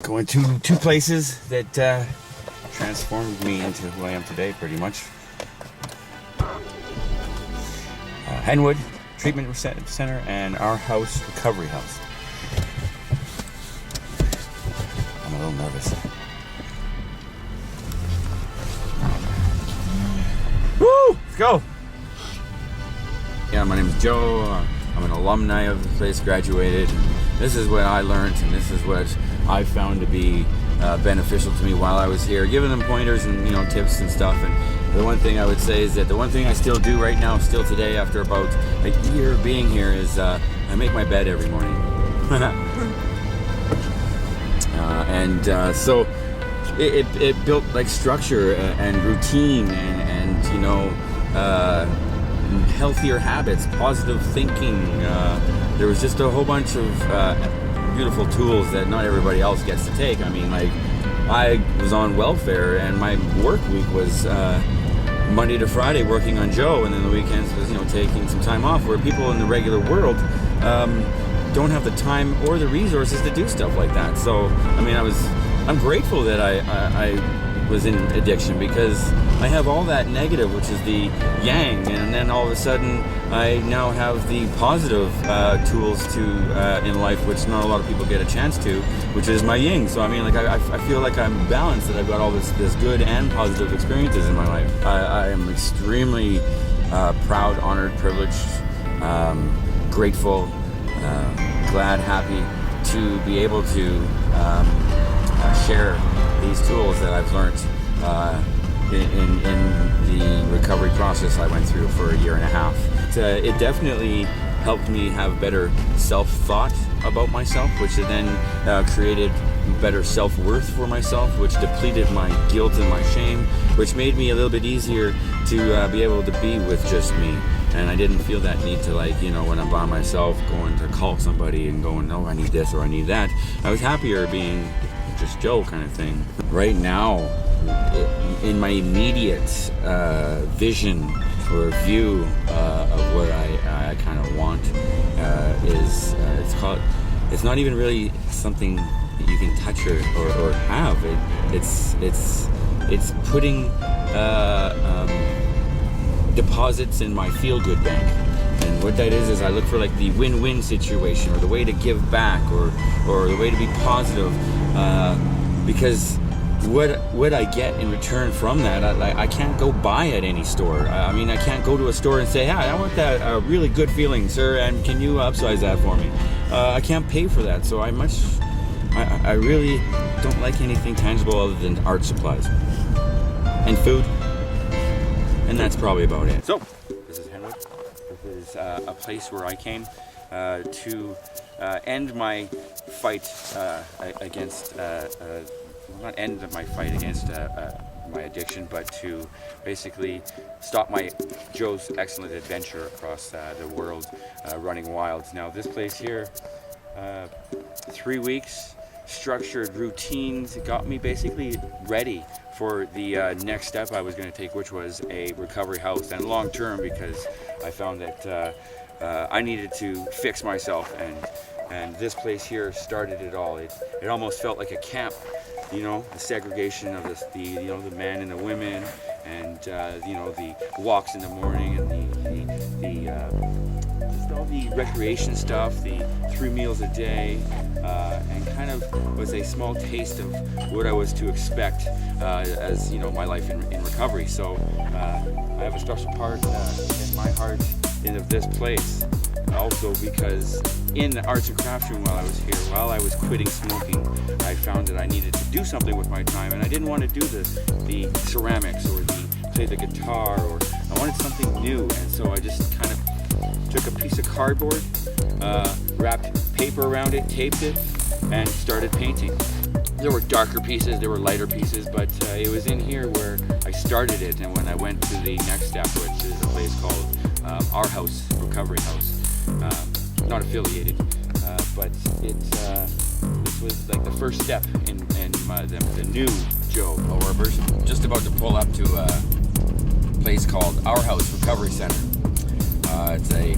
Going to two places that transformed me into who I am today, pretty much. Henwood Treatment Center and Our House Recovery House. I'm a little nervous. Woo! Let's go! Yeah, my name is Joe. I'm an alumni of the place, graduated. This is what I learned, and this is what I found to be beneficial to me while I was here, giving them pointers and tips and stuff. And the one thing I would say is that the one thing I still do right now, still today, after about a year of being here, is I make my bed every morning. So it built like structure and routine and healthier habits, positive thinking. There was just a whole bunch of beautiful tools that not everybody else gets to take. I mean, like, I was on welfare and my work week was Monday to Friday working on Joe, and then the weekends was taking some time off, where people in the regular world don't have the time or the resources to do stuff like that. So I mean, I'm grateful that I was in addiction, because I have all that negative, which is the yang, and then all of a sudden I now have the positive tools to in life, which not a lot of people get a chance to, which is my yin. So I mean, like, I feel like I'm balanced, that I've got all this good and positive experiences in my life. I am extremely proud, honored, privileged, grateful, glad, happy to be able to share these tools that I've learned in the recovery process I went through for a year and a half. It definitely helped me have better self-thought about myself, which then created better self-worth for myself, which depleted my guilt and my shame, which made me a little bit easier to be able to be with just me. And I didn't feel that need to, like, when I'm by myself, going to call somebody and going, oh, I need this or I need that. I was happier being just Joe kind of thing. Right now, in my immediate vision or view of what I kind of want is it's not even really something that you can touch or have. It's putting deposits in my feel-good bank. And what that is I look for, like, the win-win situation, or the way to give back, or the way to be positive, because what I get in return from that, I can't go buy at any store. I mean, I can't go to a store and say, hey, I want that really good feeling, sir, and can you upsize that for me? I can't pay for that, so I really don't like anything tangible other than art supplies and food, and that's probably about it. So, this is Henwood. This is a place where I came to end my fight against, not end my fight against my addiction, but to basically stop Joe's excellent adventure across the world, running wild. Now, this place here, 3 weeks, structured routines, got me basically ready for the next step I was going to take, which was a recovery house, and long term, because I found that I needed to fix myself, and this place here started it all. It almost felt like a camp, the segregation of the men and the women, and the walks in the morning, and just all the recreation stuff, the 3 meals a day, and kind of was a small taste of what I was to expect as my life in recovery. So I have a special part in my heart of this place, also because in the arts and crafts room while I was quitting smoking, I found that I needed to do something with my time, and I didn't want to do the ceramics or play the guitar, or I wanted something new. And so I just kind of took a piece of cardboard, wrapped paper around it, taped it, and started painting. There were darker pieces, there were lighter pieces, but it was in here where I started it. And when I went to the next step, which is a place called Our House Recovery House, not affiliated, but this was like the first step in the new Joe. Well, we're just about to pull up to a place called Our House Recovery Center. It's a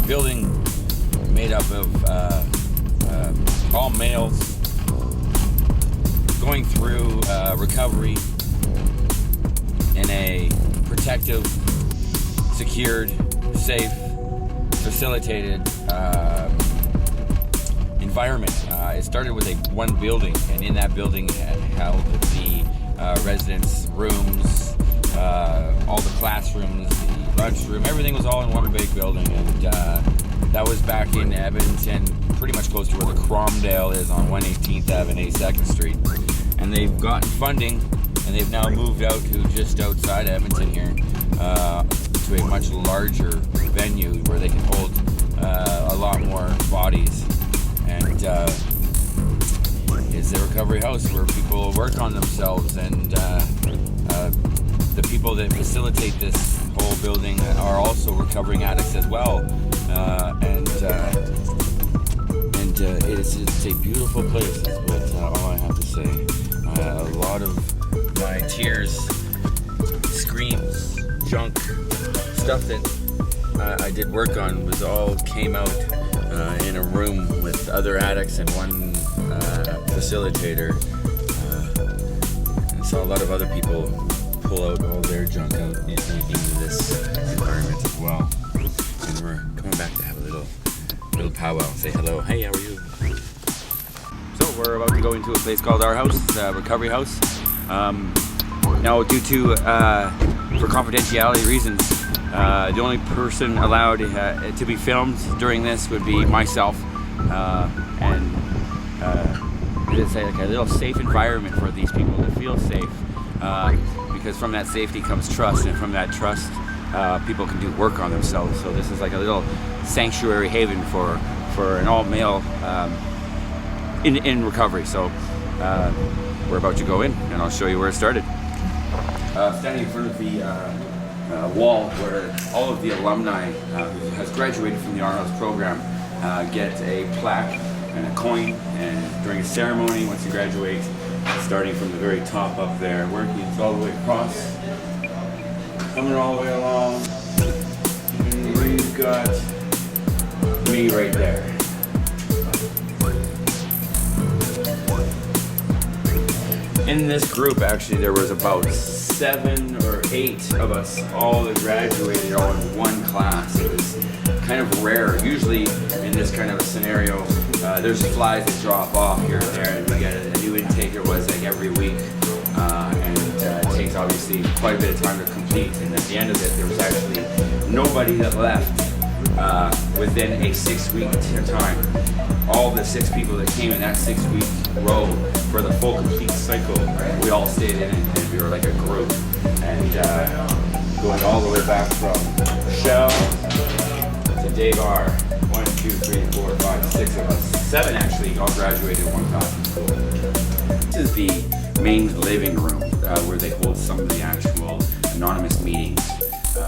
building made up of all males, going through recovery in a protective, secured, safe, facilitated environment. It started with one building, and in that building had held the residents' rooms, all the classrooms, the lunchroom, everything was all in one big building. And that was back in Edmonton, pretty much close to where the Cromdale is on 118th Avenue, 2nd Street. And they've gotten funding, and they've now moved out to just outside Edmonton here, to a much larger venue where they can hold a lot more bodies. And it's a recovery house where people work on themselves, and the people that facilitate this whole building are also recovering addicts as well. It's a beautiful place, is what all I have to say. A lot of my tears, screams, junk, stuff that I did work on came out in a room with other addicts and one facilitator. I saw a lot of other people pull out all their junk out into this environment as well. And we're coming back to have a little powwow and say hello. Hey, how are you? So we're about to go into a place called Our House, recovery house. Now, due to for confidentiality reasons, the only person allowed to be filmed during this would be myself, and it's like a little safe environment for these people to feel safe, because from that safety comes trust, and from that trust, people can do work on themselves. So this is like a little sanctuary haven for an all-male in recovery. So we're about to go in, and I'll show you where it started. Standing in front of the wall where all of the alumni who has graduated from the Our House program get a plaque and a coin, and during a ceremony once you graduate, starting from the very top up there, working all the way across, coming all the way along, where you've got me right there. In this group, actually, there was about 7 or 8 of us all that graduated all in one class. It was kind of rare. Usually in this kind of a scenario, there's flies that drop off here and there, and we get a new intake. It was like every week, and it takes obviously quite a bit of time to complete. And at the end of it, there was actually nobody that left within a 6-week time. All the 6 people that came in that 6-week row for the full complete cycle, we all stayed in, and we were like a group, and going all the way back from Shell to Dave R. 1, 2, 3, 4, 5, 6 of us. 7 actually all graduated in one class in school. This is the main living room where they hold some of the actual anonymous meetings.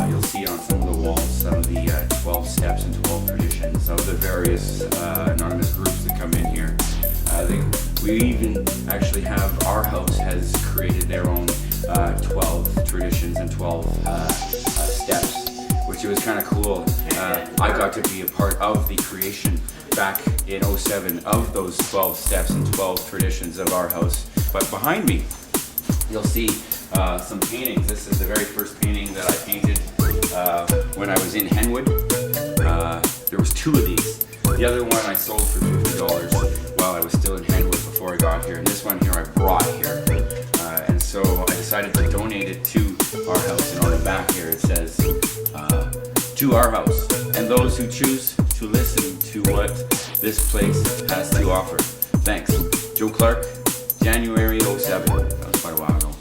You'll see on some of the walls some of the 12 steps and 12 traditions of the various anonymous groups that come in here. We even actually have, Our House has created their own 12 traditions and 12 steps, which was kind of cool. I got to be a part of the creation back in 07 of those 12 steps and 12 traditions of Our House. But behind me, you'll see some paintings. This is the very first painting that I painted when I was in Henwood. There was 2 of these. The other one I sold for $50 while I was still in Henwood before I got here, and this one here I brought here. And so I decided to donate it to Our House, and on the back here it says, to Our House, and those who choose to listen to what this place has to offer. Thanks. Joe Clarke, January 07. That was quite a while ago.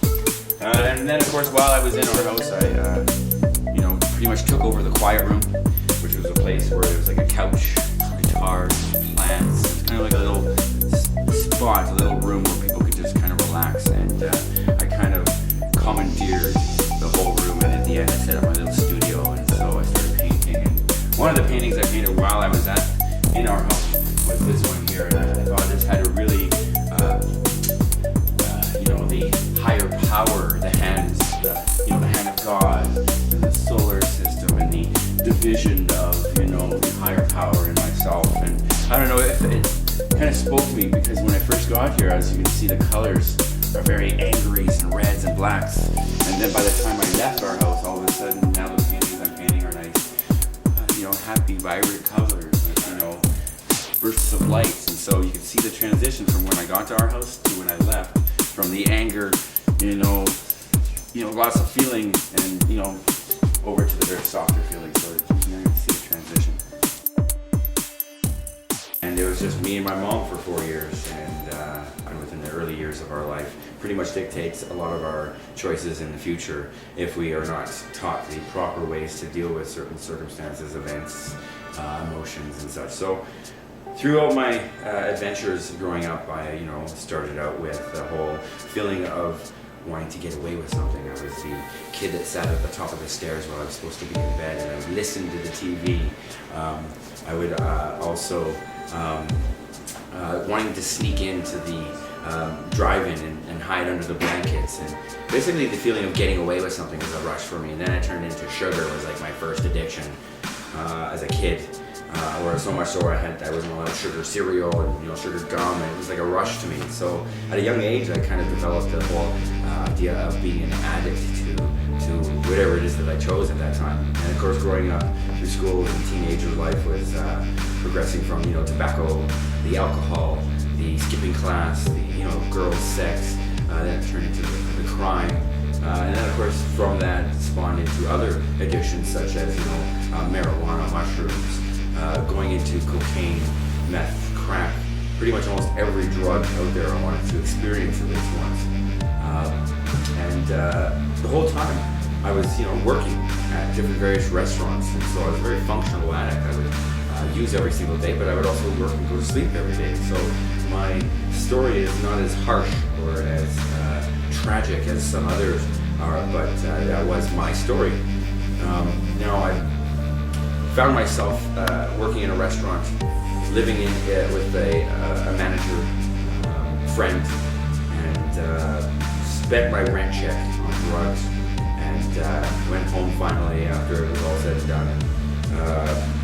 And then, of course, while I was in Our House, I pretty much took over the quiet room, which was a place where it was like a couch, guitars, plants. It's kind of like a little spot, a little room where people could just kind of relax. And I kind of commandeered the whole room, and at the end I set up my little studio, and so I started painting. And one of the paintings I painted while I was in Our House was this one here, and I thought this had a really, the higher power, the hands, the hand of God, and the solar system, and the division of, the higher power in myself. And I don't know if it kind of spoke to me, because when I first got here, as you can see, the colors are very angries and reds and blacks. And then by the time I left our house, all of a sudden, now the paintings I'm painting are nice, happy, vibrant colors, bursts of lights. And so you can see the transition from when I got to our house to when I left, from the anger, lots of feeling, and over to the very softer feeling. So you can see the transition. And it was just me and my mom for 4 years, and within the early years of our life pretty much dictates a lot of our choices in the future if we are not taught the proper ways to deal with certain circumstances, events, emotions and such. So throughout my adventures growing up, I started out with the whole feeling of wanting to get away with something. I was the kid that sat at the top of the stairs while I was supposed to be in bed, and I would listen to the TV. I would also wanting to sneak into the drive-in and hide under the blankets, and basically the feeling of getting away with something was a rush for me. And then it turned into sugar. Was like my first addiction as a kid. Or so much so I wasn't allowed sugar cereal and sugar gum, and it was like a rush to me. So at a young age, I kind of developed the whole idea of being an addict to whatever it is that I chose at that time. And of course, growing up through school and teenager life was progressing from tobacco, the alcohol, the skipping class, the girls' sex, then it turned into the crime. And then of course from that spawned into other addictions such as marijuana, mushrooms, going into cocaine, meth, crack, pretty much almost every drug out there I wanted to experience at least once. And the whole time I was working at different various restaurants, and so I was a very functional addict. I would use every single day, but I would also work and go to sleep every day. So my story is not as harsh or as tragic as some others are, but that was my story. Now I found myself working in a restaurant, living with a manager friend, and spent my rent check on drugs, and went home finally after it was all said and done.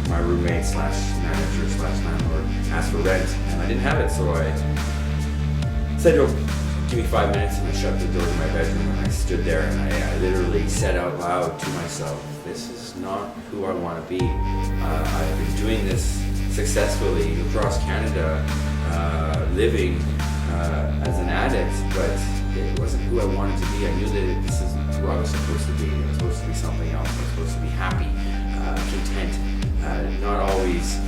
My roommate / manager / landlord asked for rent, and I didn't have it, so I said to him, give me 5 minutes, and I shut the door to my bedroom, and I stood there, and I literally said out loud to myself, this is not who I want to be. I've been doing this successfully across Canada, living as an addict, but it wasn't who I wanted to be. I knew that this isn't who I was supposed to be. I was supposed to be something else. I was supposed to be happy, content, not always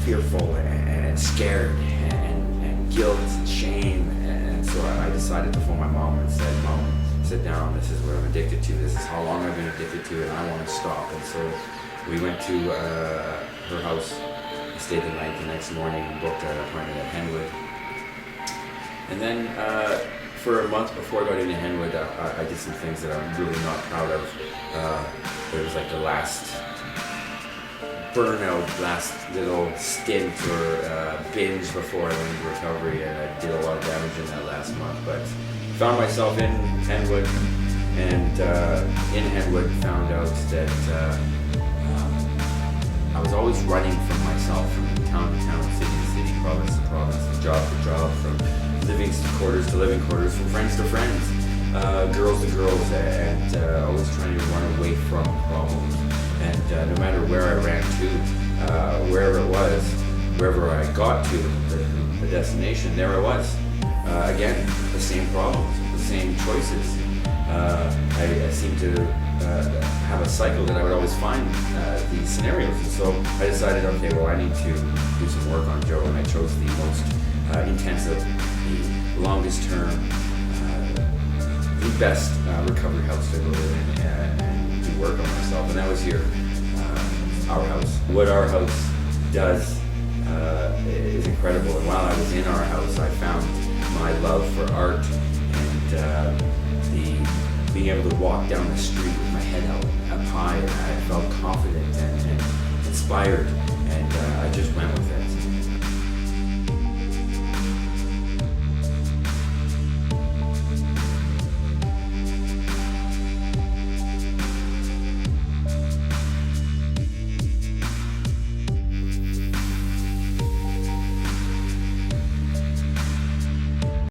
fearful and scared and guilt and shame. And so I decided to phone my mom and said, Mom, sit down, this is what I'm addicted to, this is how long I've been addicted to it, and I want to stop. And so we went to her house, stayed the night. The next morning and booked an appointment at Henwood. And then for a month before I got into Henwood, I did some things that I'm really not proud of. It was like the last burnout, last little stint or binge before I went into recovery, and I did a lot of damage in that last month. But found myself in Henwood, and in Henwood found out that I was always running from myself, from town to town, city to city, province to province, job to job, from living quarters to living quarters, from friends to friends, girls to girls, and always trying to run away from problems. And no matter where I ran to, wherever it was, wherever I got to, the destination, there I was. Again, the same problems, the same choices. I seemed to have a cycle that I would always find these scenarios. And so I decided, okay, well, I need to do some work on Joe, and I chose the most intensive, the longest term, the best recovery house to go in and do work on myself, and that was here, our house. What our house does is incredible, and while I was in our house, I found my love for art and being able to walk down the street with my head up high, and I felt confident and inspired, and I just went with it.